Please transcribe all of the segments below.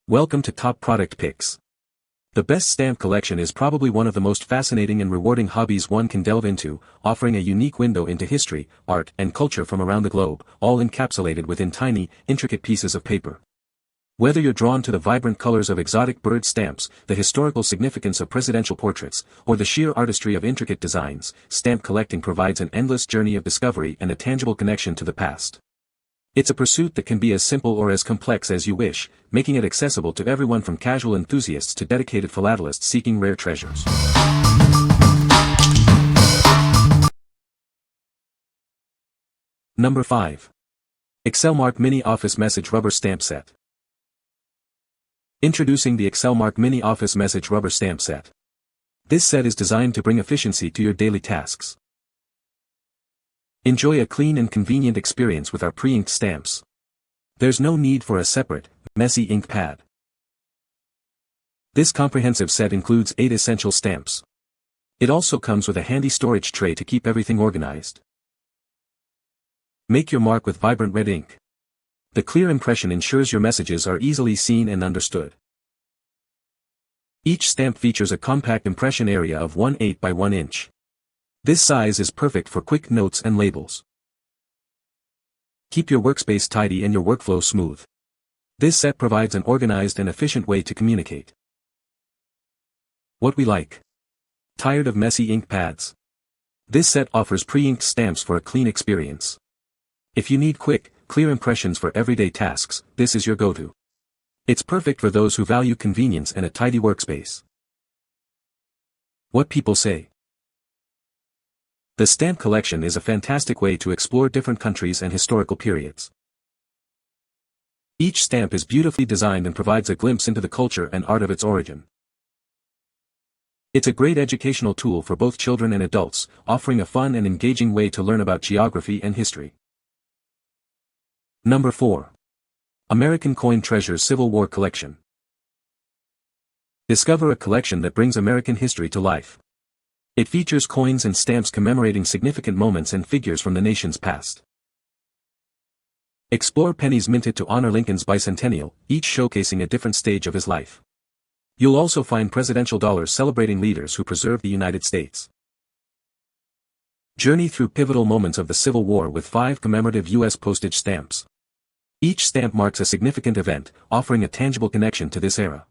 Welcome to Top Product Picks. The best stamp collection is probably one of the most fascinating and rewarding hobbies one can delve into, offering a unique window into history, art, and culture from around the globe, all encapsulated within tiny, intricate pieces of paper. Whether you're drawn to the vibrant colors of exotic bird stamps, the historical significance of presidential portraits, or the sheer artistry of intricate designs, stamp collecting provides an endless journey of discovery and a tangible connection to the past. It's a pursuit that can be as simple or as complex as you wish, making it accessible to everyone from casual enthusiasts to dedicated philatelists seeking rare treasures. Number 5. ExcelMark Mini Office Message Rubber Stamp Set. Introducing the ExcelMark Mini Office Message Rubber Stamp Set. This set is designed to bring efficiency to your daily tasks. Enjoy a clean and convenient experience with our pre-inked stamps. There's no need for a separate, messy ink pad. This comprehensive set includes 8 essential stamps. It also comes with a handy storage tray to keep everything organized. Make your mark with vibrant red ink. The clear impression ensures your messages are easily seen and understood. Each stamp features a compact impression area of 1/8 by 1 inch. This size is perfect for quick notes and labels. Keep your workspace tidy and your workflow smooth. This set provides an organized and efficient way to communicate. What we like. Tired of messy ink pads? This set offers pre-inked stamps for a clean experience. If you need quick, clear impressions for everyday tasks, this is your go-to. It's perfect for those who value convenience and a tidy workspace. What people say. The stamp collection is a fantastic way to explore different countries and historical periods. Each stamp is beautifully designed and provides a glimpse into the culture and art of its origin. It's a great educational tool for both children and adults, offering a fun and engaging way to learn about geography and history. Number 4. American Coin Treasures Civil War Collection. Discover a collection that brings American history to life. It features coins and stamps commemorating significant moments and figures from the nation's past. Explore pennies minted to honor Lincoln's bicentennial, each showcasing a different stage of his life. You'll also find presidential dollars celebrating leaders who preserved the United States. Journey through pivotal moments of the Civil War with 5 commemorative U.S. postage stamps. Each stamp marks a significant event, offering a tangible connection to this era.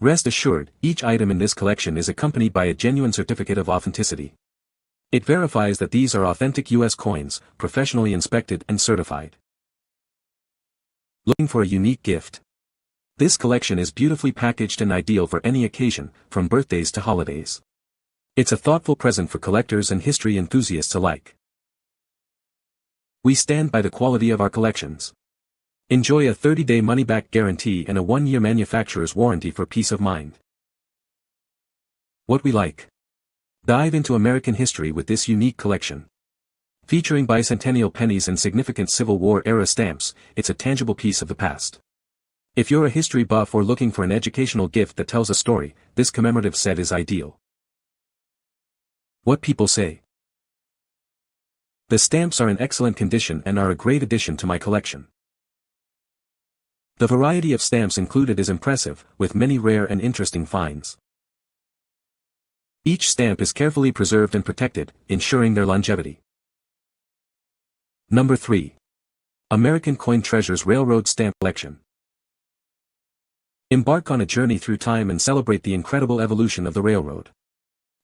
Rest assured, each item in this collection is accompanied by a genuine certificate of authenticity. It verifies that these are authentic U.S. coins, professionally inspected and certified. Looking for a unique gift? This collection is beautifully packaged and ideal for any occasion, from birthdays to holidays. It's a thoughtful present for collectors and history enthusiasts alike. We stand by the quality of our collections. Enjoy a 30-day money-back guarantee and a 1-year manufacturer's warranty for peace of mind. What we like. Dive into American history with this unique collection. Featuring bicentennial pennies and significant Civil War-era stamps, it's a tangible piece of the past. If you're a history buff or looking for an educational gift that tells a story, this commemorative set is ideal. What people say. The stamps are in excellent condition and are a great addition to my collection. The variety of stamps included is impressive, with many rare and interesting finds. Each stamp is carefully preserved and protected, ensuring their longevity. Number 3. American Coin Treasures Railroad Stamp Collection. Embark on a journey through time and celebrate the incredible evolution of the railroad.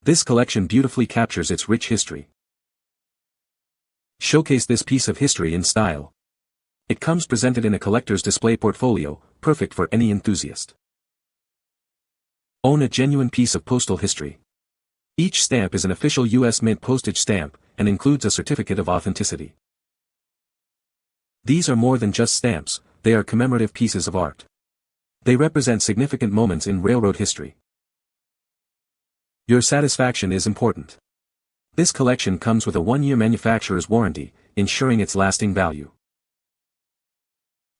This collection beautifully captures its rich history. Showcase this piece of history in style. It comes presented in a collector's display portfolio, perfect for any enthusiast. Own a genuine piece of postal history. Each stamp is an official U.S. Mint postage stamp, and includes a certificate of authenticity. These are more than just stamps, they are commemorative pieces of art. They represent significant moments in railroad history. Your satisfaction is important. This collection comes with a 1-year manufacturer's warranty, ensuring its lasting value.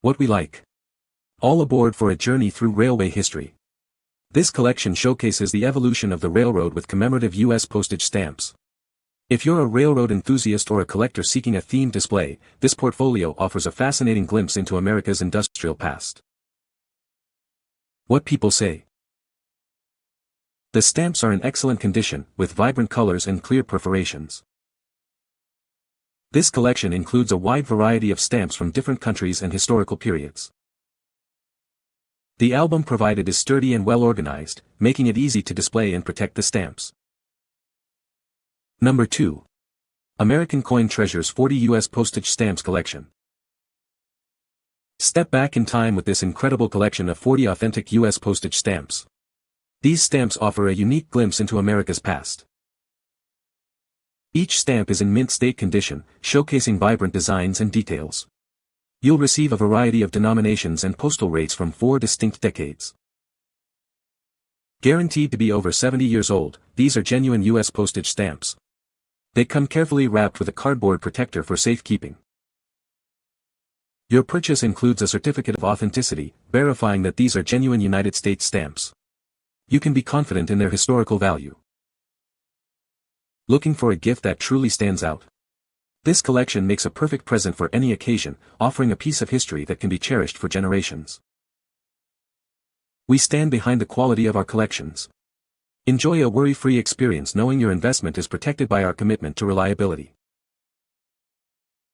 What we like. All aboard for a journey through railway history. This collection showcases the evolution of the railroad with commemorative U.S. postage stamps. If you're a railroad enthusiast or a collector seeking a themed display, this portfolio offers a fascinating glimpse into America's industrial past. What people say. The stamps are in excellent condition, with vibrant colors and clear perforations. This collection includes a wide variety of stamps from different countries and historical periods. The album provided is sturdy and well organized, making it easy to display and protect the stamps. Number 2. American Coin Treasures 40 U.S. Postage Stamps Collection. Step back in time with this incredible collection of 40 authentic U.S. postage stamps. These stamps offer a unique glimpse into America's past. Each stamp is in mint state condition, showcasing vibrant designs and details. You'll receive a variety of denominations and postal rates from 4 distinct decades. Guaranteed to be over 70 years old, these are genuine U.S. postage stamps. They come carefully wrapped with a cardboard protector for safekeeping. Your purchase includes a certificate of authenticity, verifying that these are genuine United States stamps. You can be confident in their historical value. Looking for a gift that truly stands out? This collection makes a perfect present for any occasion, offering a piece of history that can be cherished for generations. We stand behind the quality of our collections. Enjoy a worry-free experience knowing your investment is protected by our commitment to reliability.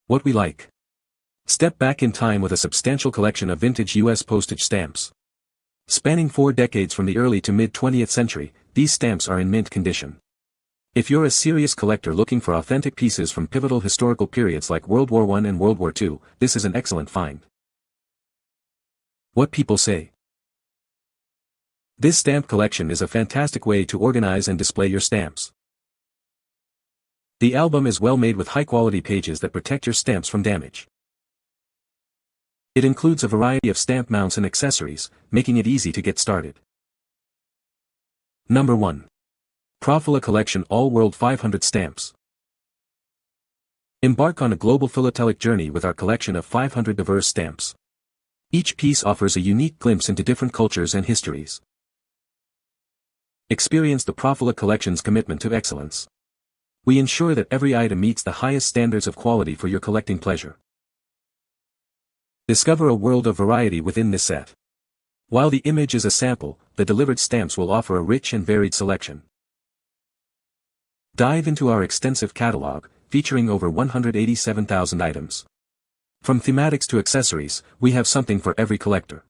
What we like. Step back in time with a substantial collection of vintage U.S. postage stamps. Spanning 4 decades from the early to mid-20th century, these stamps are in mint condition. If you're a serious collector looking for authentic pieces from pivotal historical periods like World War I and World War II, this is an excellent find. What people say. This stamp collection is a fantastic way to organize and display your stamps. The album is well made with high-quality pages that protect your stamps from damage. It includes a variety of stamp mounts and accessories, making it easy to get started. Number 1. Prophila Collection All-World 500 Stamps. Embark on a global philatelic journey with our collection of 500 diverse stamps. Each piece offers a unique glimpse into different cultures and histories. Experience the Prophila Collection's commitment to excellence. We ensure that every item meets the highest standards of quality for your collecting pleasure. Discover a world of variety within this set. While the image is a sample, the delivered stamps will offer a rich and varied selection. Dive into our extensive catalog, featuring over 187,000 items. From thematics to accessories, we have something for every collector.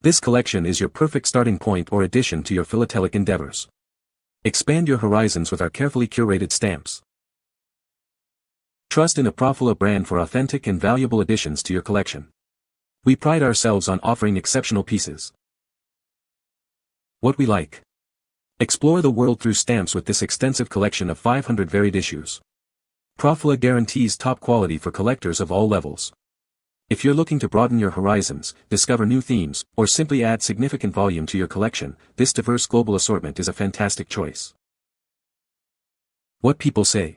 This collection is your perfect starting point or addition to your philatelic endeavors. Expand your horizons with our carefully curated stamps. Trust in a Prophila brand for authentic and valuable additions to your collection. We pride ourselves on offering exceptional pieces. What we like. Explore the world through stamps with this extensive collection of 500 varied issues. Prophila guarantees top quality for collectors of all levels. If you're looking to broaden your horizons, discover new themes, or simply add significant volume to your collection, this diverse global assortment is a fantastic choice. What people say.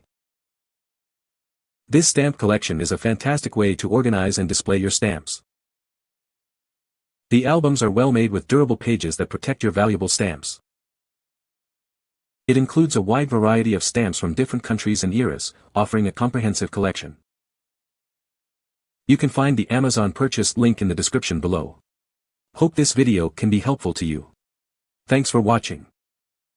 This stamp collection is a fantastic way to organize and display your stamps. The albums are well made with durable pages that protect your valuable stamps. It includes a wide variety of stamps from different countries and eras, offering a comprehensive collection. You can find the Amazon purchase link in the description below. Hope this video can be helpful to you. Thanks for watching.